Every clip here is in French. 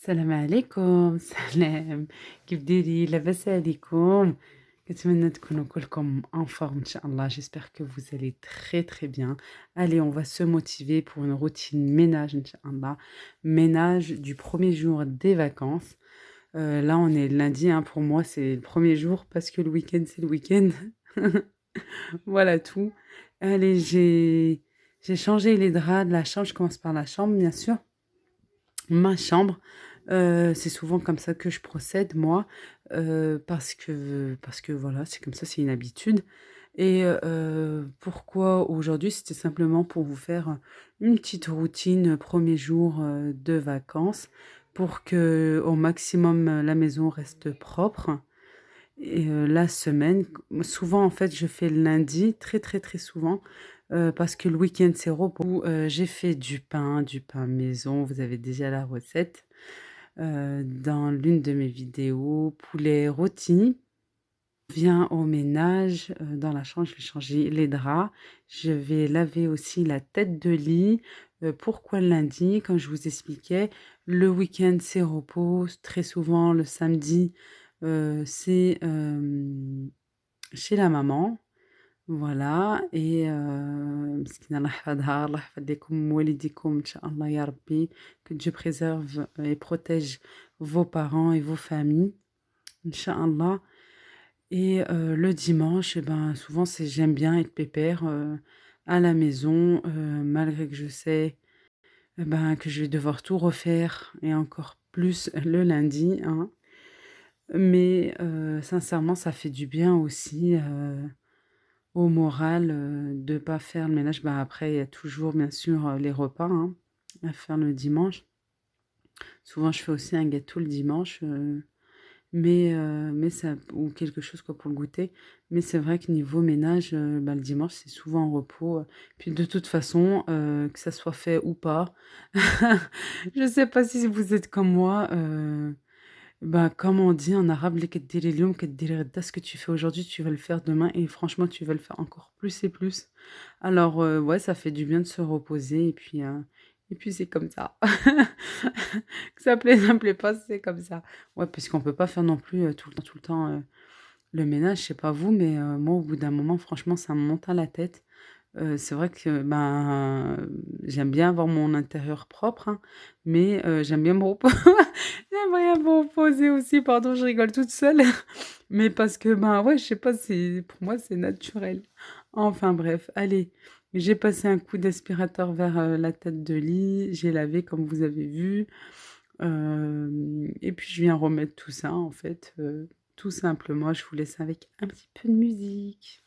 السلام عليكم، سلام، كيف دايرين؟ لاباس عليكم؟ كنتمنى تكونوا كلكم en forme Inch'Allah. J'espère que vous allez très très bien. Allez, on va se motiver pour une routine ménage Inch'Allah. Ménage du premier jour des vacances. Là, on est lundi, hein, pour moi, c'est le premier jour parce que le week-end, c'est le week-end. Voilà tout. Allez, j'ai changé les draps de la chambre. Je commence par la chambre, bien sûr. Ma chambre, c'est souvent comme ça que je procède moi, parce que voilà, c'est comme ça, c'est une habitude et pourquoi aujourd'hui? C'était simplement pour vous faire une petite routine, 1 jour, de vacances pour que au maximum, la maison reste propre et la semaine souvent, en fait, je fais le lundi, très, très, très souvent, parce que le week-end, c'est repos. J'ai fait du pain maison, vous avez déjà la recette, dans l'une de mes vidéos, poulet rôti. Viens au ménage, dans la chambre, je vais changer les draps. Je vais laver aussi la tête de lit. Pourquoi le lundi? Comme je vous expliquais, le week-end, c'est repos. Très souvent, le samedi, c'est, chez la maman. Voilà et مسكينة الله يحفظها، الله يحفظ لكم والديكم إن شاء الله يا ربي. Que Dieu préserve et protège vos parents et vos familles, Inch'Allah. Et le dimanche, et ben, souvent, j'aime bien être pépère, à la maison, malgré que je sais, ben, que je vais devoir tout refaire et encore plus le lundi, hein. Mais sincèrement, ça fait du bien aussi, au moral, de pas faire le ménage. Bah, après, il y a toujours, bien sûr, les repas, hein, à faire le dimanche. Souvent, je fais aussi un gâteau le dimanche, mais ça ou quelque chose, quoi, pour le goûter. Mais c'est vrai que niveau ménage, bah, le dimanche, c'est souvent en repos, puis de toute façon, que ça soit fait ou pas, je sais pas si vous êtes comme moi, bah, comme on dit en arabe: «اللي كديري اليوم كديري غدا». Ce que tu fais aujourd'hui, tu vas le faire demain et franchement, tu vas le faire encore plus et plus. Alors, ouais, ça fait du bien de se reposer et puis c'est comme ça. Que ça plaît, ça plaît pas, c'est comme ça. Ouais, parce qu'on peut pas faire non plus, tout le temps, le ménage. Je sais pas vous, mais moi, au bout d'un moment, franchement, ça me monte à la tête. C'est vrai que, ben, j'aime bien avoir mon intérieur propre, hein, mais j'aime bien me repo j'aimerais bien me reposer aussi, pardon, je rigole toute seule. Mais parce que, ben, ouais, je sais pas, c'est pour moi, c'est naturel. Enfin bref, allez, j'ai passé un coup d'aspirateur vers, la tête de lit, j'ai lavé comme vous avez vu, et puis je viens remettre tout ça, en fait, tout simplement. Je vous laisse avec un petit peu de musique.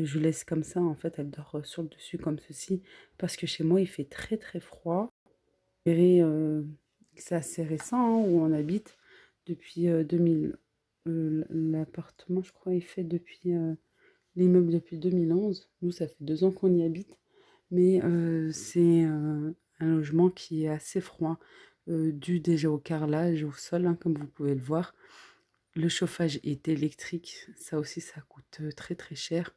je laisse comme ça, en fait, elle dort sur le dessus comme ceci, parce que chez moi, il fait très très froid. Et c'est assez récent hein, où on habite depuis 2000. L'appartement, je crois, il fait depuis l'immeuble depuis 2011. Nous, ça fait 2 ans qu'on y habite, mais c'est un logement qui est assez froid, dû déjà au carrelage au sol, hein, comme vous pouvez le voir. Le chauffage est électrique, ça aussi, ça coûte très très cher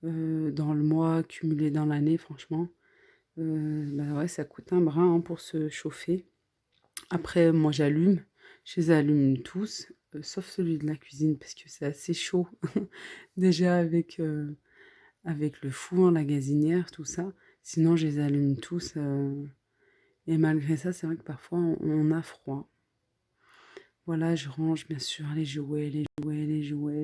dans le mois, cumulé dans l'année, franchement. Bah ouais, ça coûte un bras hein, pour se chauffer. Après, moi, je les allume tous, sauf celui de la cuisine parce que c'est assez chaud. Déjà avec le four, la gazinière, tout ça. Sinon, je les allume tous. Et malgré ça, c'est vrai que parfois, on a froid. Voilà, je range bien sûr les jouets,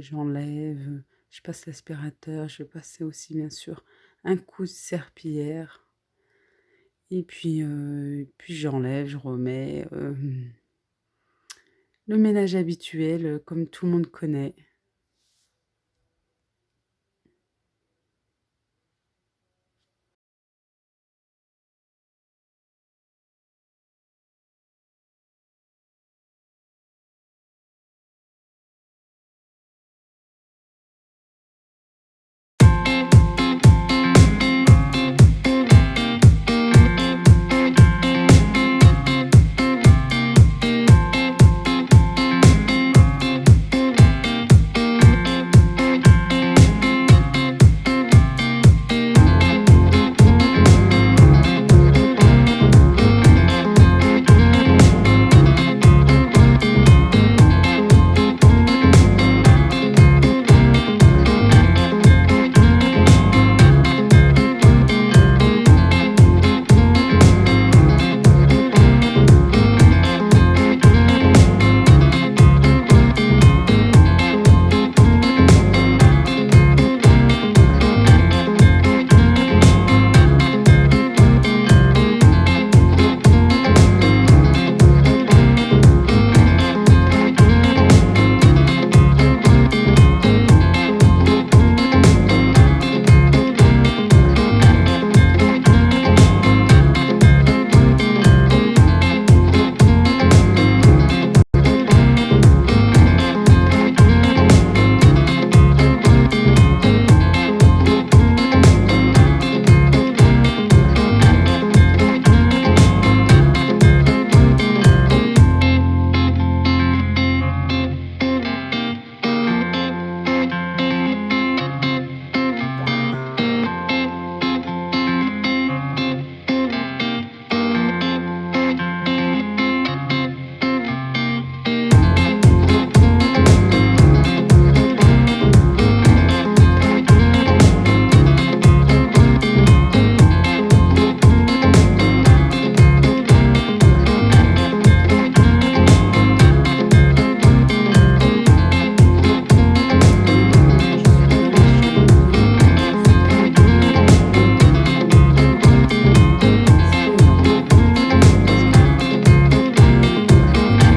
j'enlève. Je passe l'aspirateur, je vais passer aussi bien sûr un coup de serpillière. Et puis j'enlève, je remets. Le ménage habituel, comme tout le monde connaît.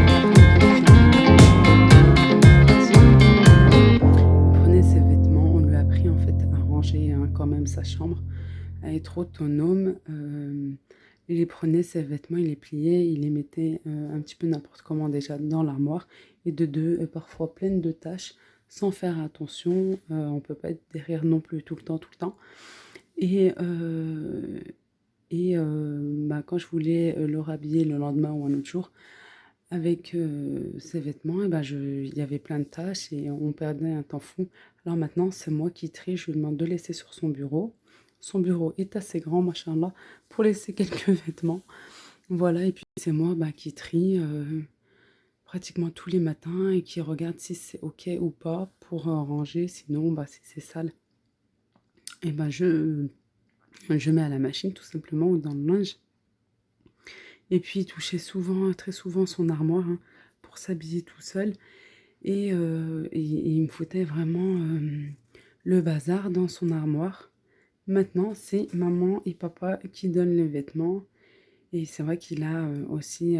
Maintenant, je suis dans la chambre. C'est bien beau, bien calme. C'est très calme parce que elle est en train de sortir. Il prenait ses vêtements. On lui a appris en fait à ranger hein, quand même sa chambre, à être autonome. Il les prenait ses vêtements, il les pliait, il les mettait un petit peu n'importe comment déjà dans l'armoire. Et de deux, parfois pleines de tâches, sans faire attention. On peut pas être derrière non plus tout le temps, tout le temps. Et, euh, et quand je voulais le rhabiller le lendemain ou un autre jour, avec ses vêtements, et ben il y avait plein de tâches et on perdait un temps fou. Alors maintenant, c'est moi qui trie, je lui demande de laisser sur son bureau. Son bureau est assez grand, machallah, pour laisser quelques vêtements. Voilà, et puis c'est moi qui trie pratiquement tous les matins et qui regarde si c'est OK ou pas pour ranger. Sinon, si c'est sale, et je mets à la machine tout simplement ou dans le linge. Et puis, il touchait souvent, très souvent son armoire hein, pour s'habiller tout seul. Et il me foutait vraiment le bazar dans son armoire. Maintenant, c'est maman et papa qui donnent les vêtements. Et c'est vrai qu'il a aussi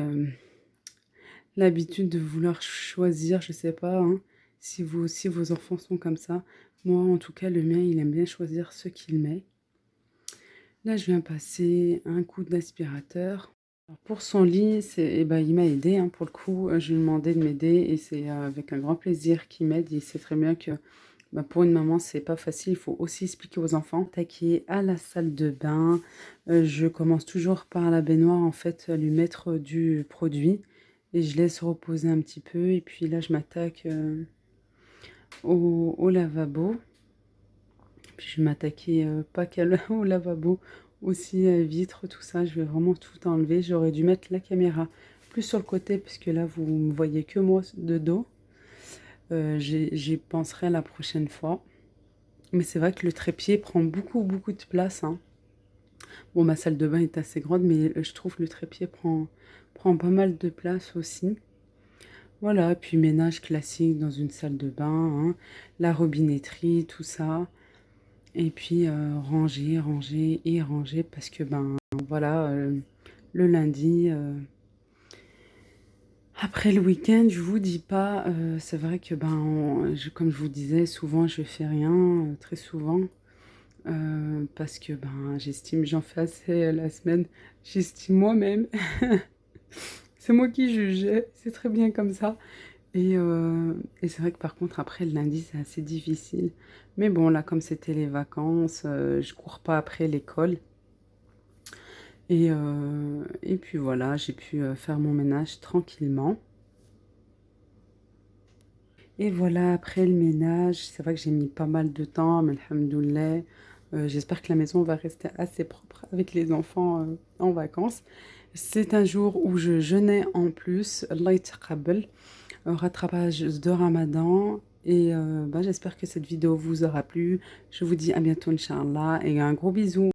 l'habitude de vouloir choisir, je sais pas, hein. si vous aussi vos enfants sont comme ça. Moi, en tout cas, le mien, il aime bien choisir ce qu'il met. Là, je viens passer un coup d'aspirateur. Alors, pour son lit, eh ben, il m'a aidé, hein, pour le coup. Je lui ai demandé de m'aider et c'est avec un grand plaisir qu'il m'aide. Il sait très bien que bah, pour une maman, c'est pas facile. Il faut aussi expliquer aux enfants. Taquer à la salle de bain. Je commence toujours par la baignoire, en fait, à lui mettre du produit et je laisse reposer un petit peu. Et puis là, je m'attaque au lavabo. Puis je vais m'attaquer pas qu'à au lavabo, aussi vitres, tout ça. Je vais vraiment tout enlever. J'aurais dû mettre la caméra plus sur le côté, puisque là, vous ne voyez que moi de dos. J'y penserai la prochaine fois. Mais c'est vrai que le trépied prend beaucoup, beaucoup de place, hein. Bon, ma salle de bain est assez grande, mais je trouve que le trépied prend pas mal de place aussi. Voilà, puis ménage classique dans une salle de bain, hein, la robinetterie, tout ça. Et puis ranger, ranger et ranger parce que ben voilà, le lundi, après le week-end, je vous dis pas, c'est vrai que ben comme je vous disais, souvent je fais rien, très souvent, parce que ben j'estime j'en fais assez la semaine, j'estime moi-même. C'est moi qui juge, c'est très bien comme ça. Et c'est vrai que par contre, après le lundi, c'est assez difficile. Mais bon, là, comme c'était les vacances, je cours pas après l'école. Et puis voilà, j'ai pu faire mon ménage tranquillement. Et voilà, après le ménage, c'est vrai que j'ai mis pas mal de temps, mais alhamdoulilah, j'espère que la maison va rester assez propre avec les enfants en vacances. C'est un jour où je jeûnais en plus, Allah yataqabbal, rattrapage de Ramadan. Et bah, j'espère que cette vidéo vous aura plu. Je vous dis à bientôt, Inch'Allah, et un gros bisou.